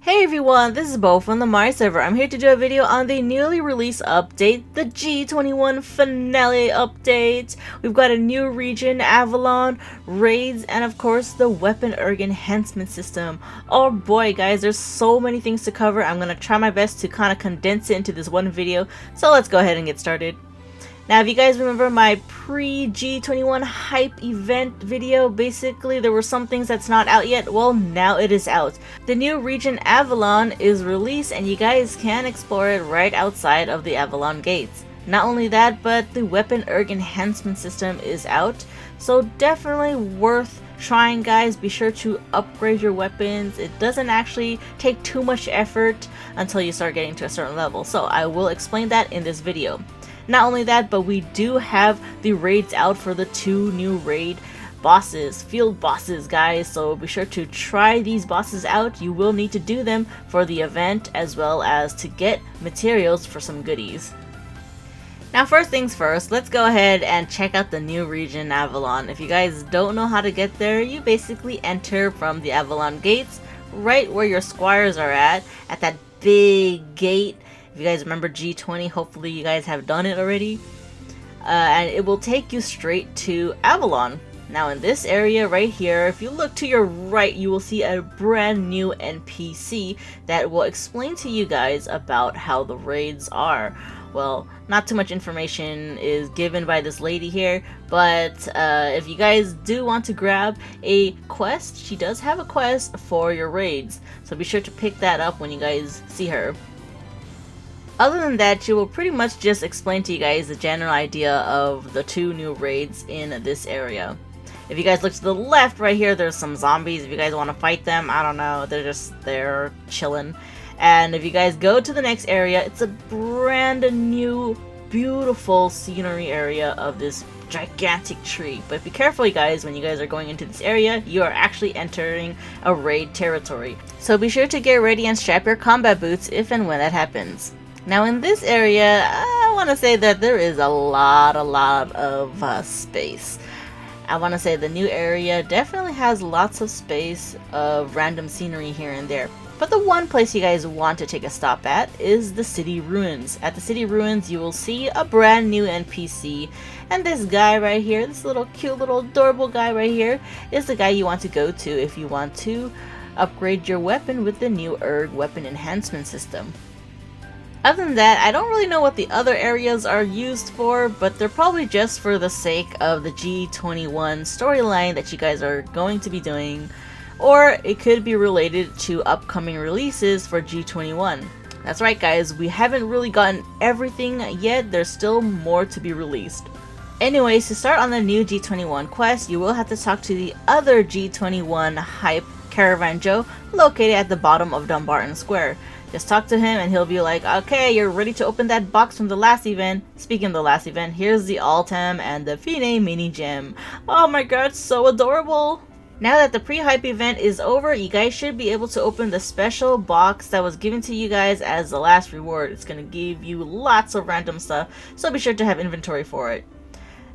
Hey everyone, this is Bo from the My server. I'm here to do a video on the newly released update, the G21 finale update. We've got a new region, Avalon, raids, and of course the weapon Erg Enhancement system. Oh boy guys, there's so many things to cover. I'm gonna try my best to kind of condense it into this one video, so let's go ahead and get started. Now, if you guys remember my pre-G21 hype event video, basically there were some things that's not out yet. Well, now it is out. The new region Avalon is released and you guys can explore it right outside of the Avalon gates. Not only that, but the weapon Erg Enhancement system is out, so definitely worth trying guys. Be sure to upgrade your weapons. It doesn't actually take too much effort until you start getting to a certain level, so I will explain that in this video. Not only that, but we do have the raids out for the two new raid bosses, field bosses guys, so be sure to try these bosses out. You will need to do them for the event as well as to get materials for some goodies. Now first things first, let's go ahead and check out the new region Avalon. If you guys don't know how to get there, you basically enter from the Avalon gates, right where your squires are at that big gate. If you guys remember G20, hopefully you guys have done it already. And it will take you straight to Avalon. Now in this area right here, if you look to your right, you will see a brand new NPC that will explain to you guys about how the raids are. Well, not too much information is given by this lady here, but if you guys do want to grab a quest, she does have a quest for your raids. So be sure to pick that up when you guys see her. Other than that, she will pretty much just explain to you guys the general idea of the two new raids in this area. If you guys look to the left right here, there's some zombies. If you guys want to fight them, I don't know, they're just there chilling. And if you guys go to the next area, it's a brand new, beautiful scenery area of this gigantic tree. But be careful you guys, when you guys are going into this area, you are actually entering a raid territory. So be sure to get ready and strap your combat boots if and when that happens. Now in this area, I want to say that there is a lot of space. I want to say the new area definitely has lots of space of random scenery here and there. But the one place you guys want to take a stop at is the city ruins. At the city ruins, you will see a brand new NPC. And this guy right here, this little cute little adorable guy right here, is the guy you want to go to if you want to upgrade your weapon with the new Erg weapon enhancement system. Other than that, I don't really know what the other areas are used for, but they're probably just for the sake of the G21 storyline that you guys are going to be doing, or it could be related to upcoming releases for G21. That's right guys, we haven't really gotten everything yet, there's still more to be released. Anyways, to start on the new G21 quest, you will have to talk to the other G21 hype Caravan Joe located at the bottom of Dumbarton Square. Just talk to him and he'll be like, okay, you're ready to open that box from the last event. Speaking of the last event, here's the Altem and the Fine mini gem. Oh my god, so adorable! Now that the pre-hype event is over, you guys should be able to open the special box that was given to you guys as the last reward. It's going to give you lots of random stuff, so be sure to have inventory for it.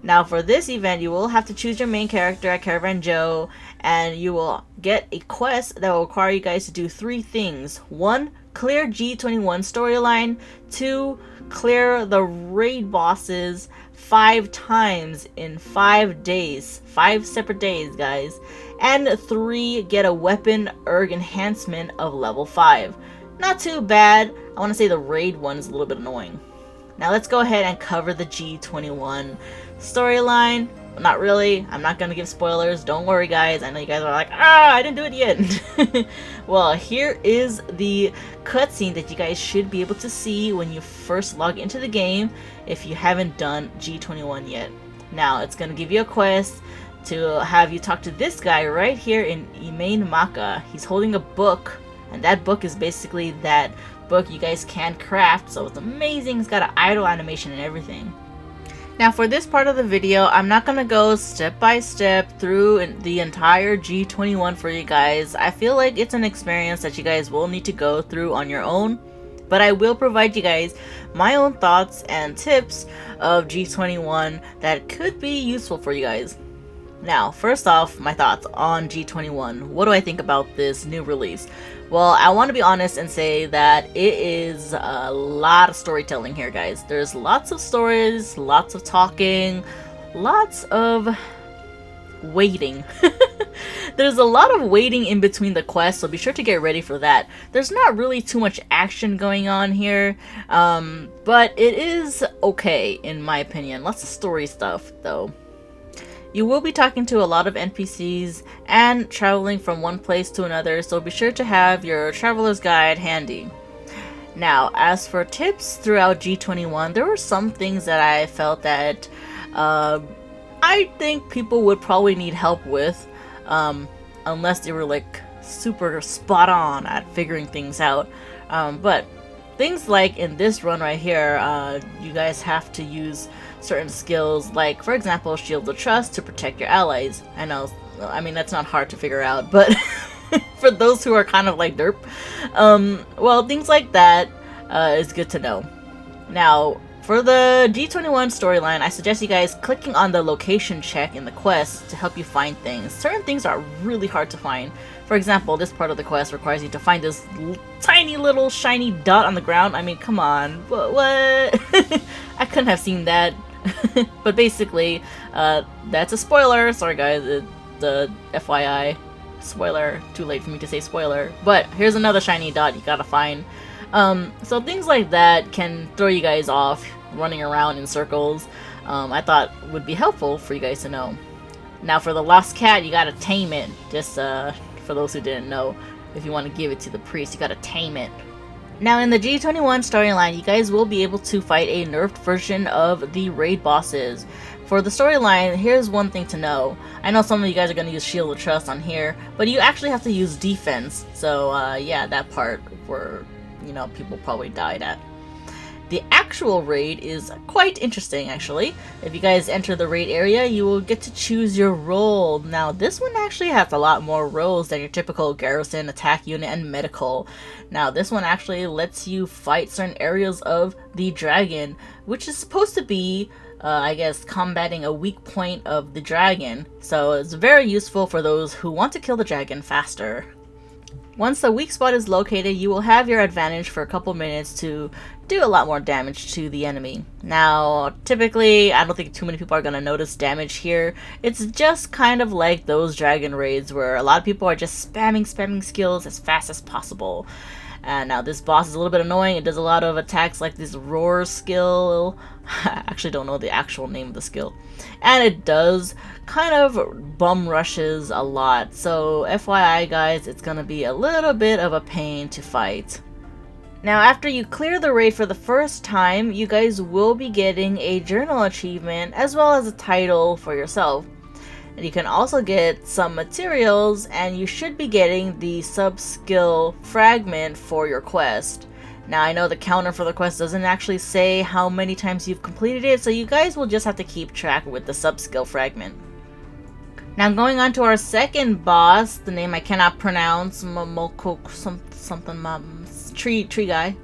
Now for this event, you will have to choose your main character at Caravan Joe, and you will get a quest that will require you guys to do 3 things. 1. Clear G21 storyline. 2. Clear the raid bosses 5 times in 5 days. 5 separate days, guys. And 3. Get a weapon Erg Enhancement of level 5. Not too bad. I want to say the raid one is a little bit annoying. Now let's go ahead and cover the G21 storyline. Not really. I'm not gonna give spoilers. Don't worry guys. I know you guys are like, I didn't do it yet. Well, here is the cutscene that you guys should be able to see when you first log into the game if you haven't done G21 yet. Now, it's gonna give you a quest to have you talk to this guy right here in Imain Maka. He's holding a book, and that book is basically that book you guys can craft, so it's amazing. It's got an idle animation and everything. Now for this part of the video, I'm not going to go step by step through the entire G21 for you guys. I feel like it's an experience that you guys will need to go through on your own, but I will provide you guys my own thoughts and tips of G21 that could be useful for you guys. Now, first off, my thoughts on G21. What do I think about this new release? Well, I want to be honest and say that it is a lot of storytelling here, guys. There's lots of stories, lots of talking, lots of waiting. There's a lot of waiting in between the quests, so be sure to get ready for that. There's not really too much action going on here, but it is okay in my opinion. Lots of story stuff though. You will be talking to a lot of NPCs and traveling from one place to another, so be sure to have your traveler's guide handy. Now, as for tips throughout G21, there were some things that I felt that I think people would probably need help with, unless they were like super spot on at figuring things out. But things like in this run right here, you guys have to use certain skills, like for example Shield of Trust to protect your allies. I mean that's not hard to figure out, but for those who are kind of like derp, well, things like that is good to know. Now for the G21 storyline, I suggest you guys clicking on the location check in the quest to help you find things. Certain things are really hard to find. For example, this part of the quest requires you to find this tiny little shiny dot on the ground. I mean, come on, what? I couldn't have seen that. But basically, that's a spoiler. Sorry guys, the FYI. Spoiler, too late for me to say spoiler. But here's another shiny dot you gotta find. So things like that can throw you guys off running around in circles. I thought would be helpful for you guys to know. Now for the lost cat, you gotta tame it. Just for those who didn't know, if you want to give it to the priest, you gotta tame it. Now in the G21 storyline, you guys will be able to fight a nerfed version of the raid bosses. For the storyline, here's one thing to know. I know some of you guys are going to use Shield of Trust on here, but you actually have to use defense. So yeah, that part where, you know, people probably died at. The actual raid is quite interesting actually. If you guys enter the raid area, you will get to choose your role. Now this one actually has a lot more roles than your typical garrison, attack unit, and medical. Now this one actually lets you fight certain areas of the dragon, which is supposed to be I guess combating a weak point of the dragon. So it's very useful for those who want to kill the dragon faster. Once the weak spot is located, you will have your advantage for a couple minutes to do a lot more damage to the enemy. Now, typically, I don't think too many people are going to notice damage here. It's just kind of like those dragon raids where a lot of people are just spamming skills as fast as possible. And now this boss is a little bit annoying. It does a lot of attacks like this roar skill. I actually don't know the actual name of the skill. And it does kind of bum rushes a lot. So FYI guys, it's gonna be a little bit of a pain to fight. Now after you clear the raid for the first time, you guys will be getting a journal achievement as well as a title for yourself. And you can also get some materials, and you should be getting the sub-skill fragment for your quest. Now I know the counter for the quest doesn't actually say how many times you've completed it, so you guys will just have to keep track with the sub-skill fragment. Now going on to our second boss, the name I cannot pronounce, tree guy.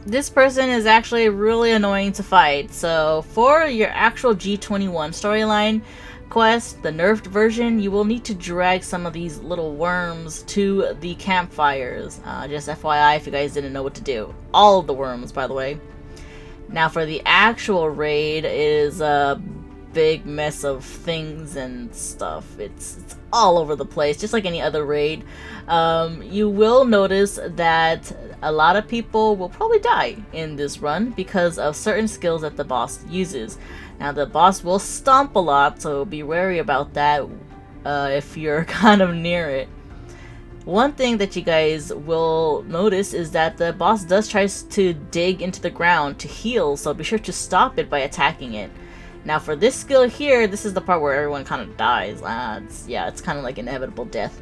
This person is actually really annoying to fight. So for your actual G21 storyline quest, the nerfed version, you will need to drag some of these little worms to the campfires. Just FYI if you guys didn't know what to do. All of the worms, by the way. Now for the actual raid, it is a big mess of things and stuff. It's all over the place, just like any other raid. You will notice that a lot of people will probably die in this run because of certain skills that the boss uses. Now the boss will stomp a lot, so be wary about that if you're kind of near it. One thing that you guys will notice is that the boss does try to dig into the ground to heal, so be sure to stop it by attacking it. Now for this skill here, this is the part where everyone kind of dies. It's kind of like inevitable death.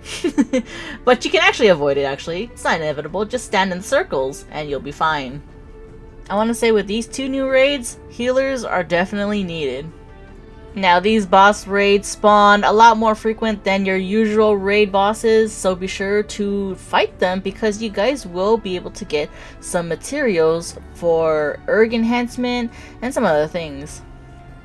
But you can actually avoid it actually. It's not inevitable, just stand in circles and you'll be fine. I want to say with these two new raids, healers are definitely needed. Now these boss raids spawn a lot more frequent than your usual raid bosses, so be sure to fight them because you guys will be able to get some materials for Erg Enhancement and some other things.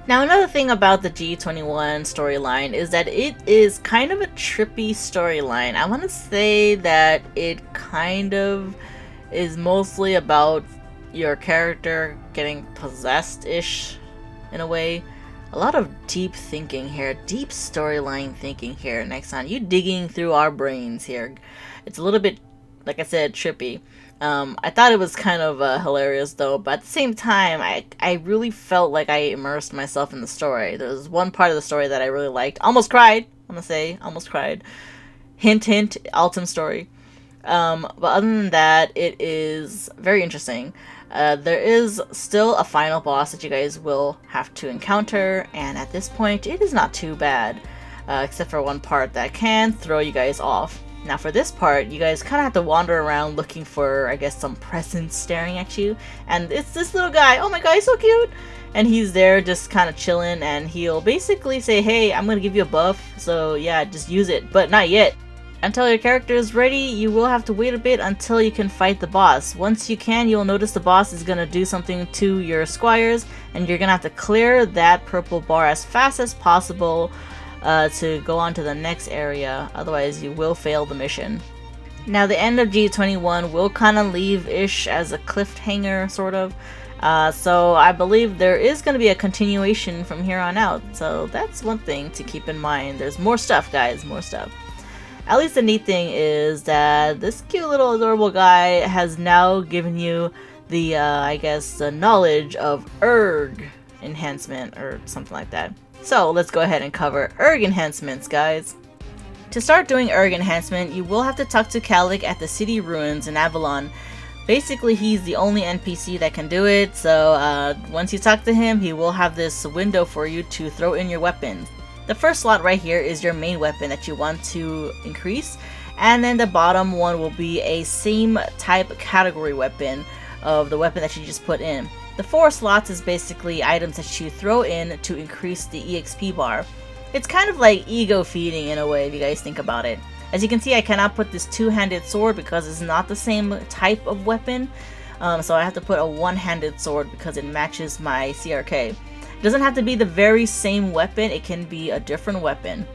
Now, another thing about the G21 storyline is that it is kind of a trippy storyline. I want to say that it kind of is mostly about your character getting possessed-ish in a way. A lot of deep thinking here, deep storyline thinking here. Next on, you digging through our brains here. It's a little bit, like I said, trippy. I thought it was kind of hilarious though, but at the same time, I really felt like I immersed myself in the story. There was one part of the story that I really liked. Almost cried, I'm gonna say, almost cried. Hint, hint, Altum story. But other than that, it is very interesting. There is still a final boss that you guys will have to encounter, and at this point, it is not too bad, except for one part that can throw you guys off. Now for this part, you guys kind of have to wander around looking for, I guess, some presents staring at you, and it's this little guy. Oh my god, he's so cute! And he's there just kind of chilling, and he'll basically say, hey, I'm gonna give you a buff, so yeah, just use it, but not yet. Until your character is ready, you will have to wait a bit until you can fight the boss. Once you can, you'll notice the boss is gonna do something to your squires, and you're gonna have to clear that purple bar as fast as possible to go on to the next area, otherwise you will fail the mission. Now the end of G21 will kind of leave-ish as a cliffhanger, sort of. So I believe there is going to be a continuation from here on out, so that's one thing to keep in mind. There's more stuff, guys, more stuff. At least the neat thing is that this cute little adorable guy has now given you the, I guess, the knowledge of Erg Enhancement, or something like that. So let's go ahead and cover Erg Enhancements, guys. To start doing Erg Enhancement, you will have to talk to Calic at the city ruins in Avalon. Basically, he's the only NPC that can do it, so once you talk to him, he will have this window for you to throw in your weapons. The first slot right here is your main weapon that you want to increase, and then the bottom one will be a same type category weapon of the weapon that you just put in. The 4 slots is basically items that you throw in to increase the EXP bar. It's kind of like ego feeding in a way if you guys think about it. As you can see, I cannot put this two-handed sword because it's not the same type of weapon, so I have to put a one-handed sword because it matches my CRK. It doesn't have to be the very same weapon, it can be a different weapon.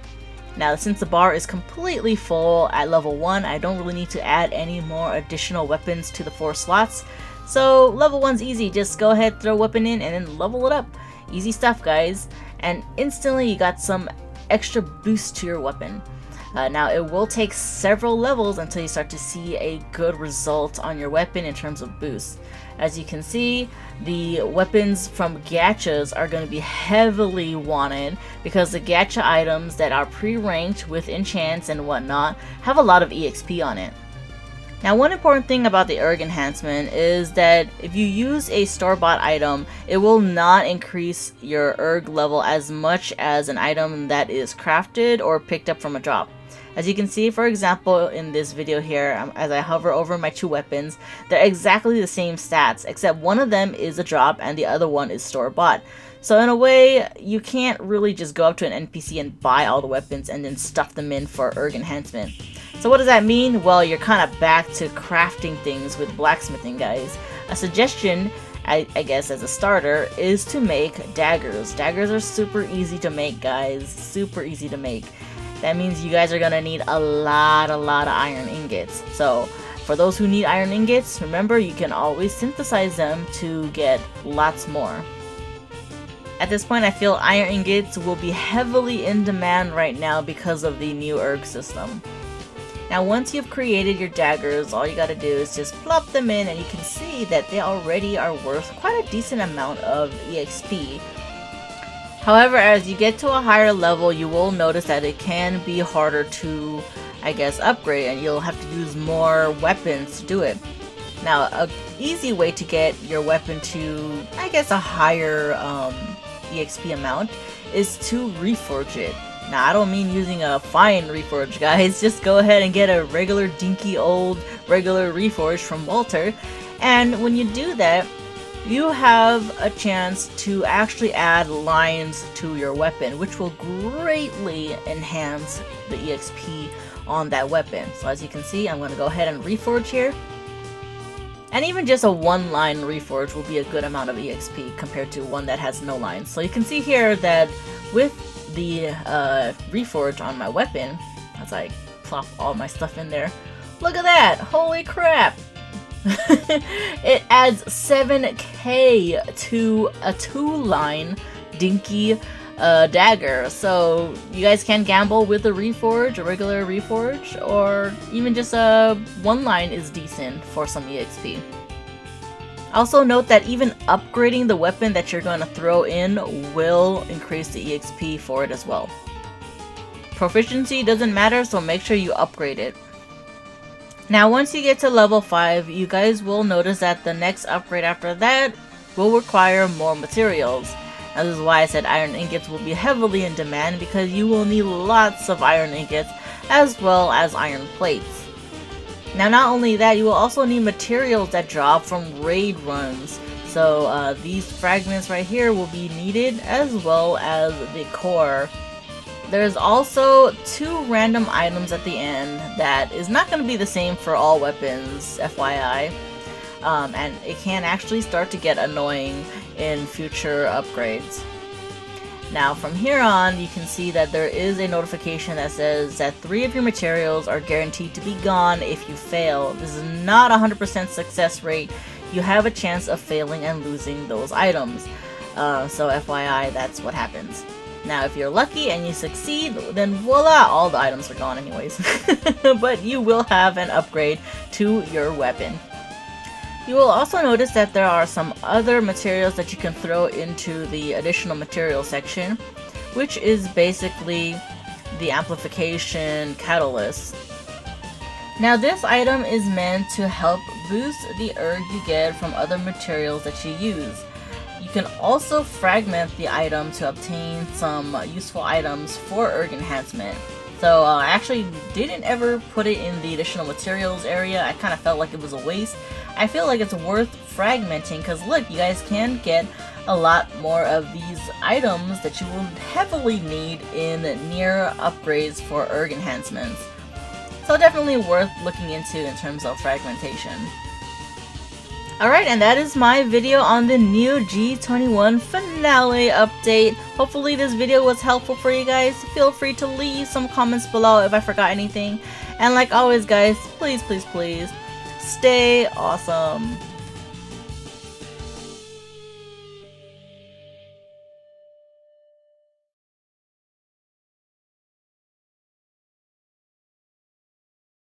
Now, since the bar is completely full at level 1, I don't really need to add any more additional weapons to the 4 slots. So level 1's easy, just go ahead, throw a weapon in, and then level it up. Easy stuff, guys. And instantly you got some extra boost to your weapon. Now it will take several levels until you start to see a good result on your weapon in terms of boost. As you can see, the weapons from gachas are going to be heavily wanted because the gacha items that are pre-ranked with enchants and whatnot have a lot of EXP on it. Now, one important thing about the Erg Enhancement is that if you use a store-bought item, it will not increase your Erg level as much as an item that is crafted or picked up from a drop. As you can see, for example, in this video here, as I hover over my 2 weapons, they're exactly the same stats, except one of them is a drop and the other one is store-bought. So in a way, you can't really just go up to an NPC and buy all the weapons and then stuff them in for Erg Enhancement. So what does that mean? Well, you're kind of back to crafting things with blacksmithing, guys. A suggestion, I guess as a starter, is to make daggers. Daggers are super easy to make, guys. Super easy to make. That means you guys are gonna need a lot of iron ingots. So for those who need iron ingots, remember you can always synthesize them to get lots more. At this point, I feel iron ingots will be heavily in demand right now because of the new Erg system. Now once you've created your daggers, all you gotta do is just plop them in and you can see that they already are worth quite a decent amount of EXP. However, as you get to a higher level, you will notice that it can be harder to, I guess, upgrade, and you'll have to use more weapons to do it. Now, an easy way to get your weapon to, I guess, a higher EXP amount is to reforge it. Now, I don't mean using a fine reforge, guys. Just go ahead and get a regular dinky old regular reforge from Walter, and when you do that, you have a chance to actually add lines to your weapon, which will greatly enhance the EXP on that weapon. So as you can see, I'm going to go ahead and reforge here. And even just a one-line reforge will be a good amount of EXP compared to one that has no lines. So you can see here that with the reforge on my weapon, as I plop all my stuff in there, look at that! Holy crap! It adds 7k to a 2-line dinky dagger. So you guys can gamble with a reforge, a regular reforge, or even just a 1-line is decent for some EXP. Also note that even upgrading the weapon that you're going to throw in will increase the EXP for it as well. Proficiency doesn't matter, so make sure you upgrade it. Now once you get to level 5, you guys will notice that the next upgrade after that will require more materials. Now this is why I said iron ingots will be heavily in demand, because you will need lots of iron ingots as well as iron plates. Now not only that, you will also need materials that drop from raid runs. So these fragments right here will be needed, as well as the core. There's also 2 random items at the end that is not going to be the same for all weapons, FYI. And it can actually start to get annoying in future upgrades. Now from here on, you can see that there is a notification that says that 3 of your materials are guaranteed to be gone if you fail. This is not a 100% success rate. You have a chance of failing and losing those items. So FYI, that's what happens. Now if you're lucky and you succeed, then voila, all the items are gone anyways. But you will have an upgrade to your weapon. You will also notice that there are some other materials that you can throw into the additional materials section, which is basically the amplification catalyst. Now this item is meant to help boost the erg you get from other materials that you use. You can also fragment the item to obtain some useful items for Erg Enhancement. So I actually didn't ever put it in the additional materials area. I kind of felt like it was a waste. I feel like it's worth fragmenting because look, you guys can get a lot more of these items that you will heavily need in near upgrades for Erg Enhancements. So definitely worth looking into in terms of fragmentation. Alright, and that is my video on the new G21 finale update. Hopefully this video was helpful for you guys. Feel free to leave some comments below if I forgot anything. And like always guys, please, please, please, stay awesome.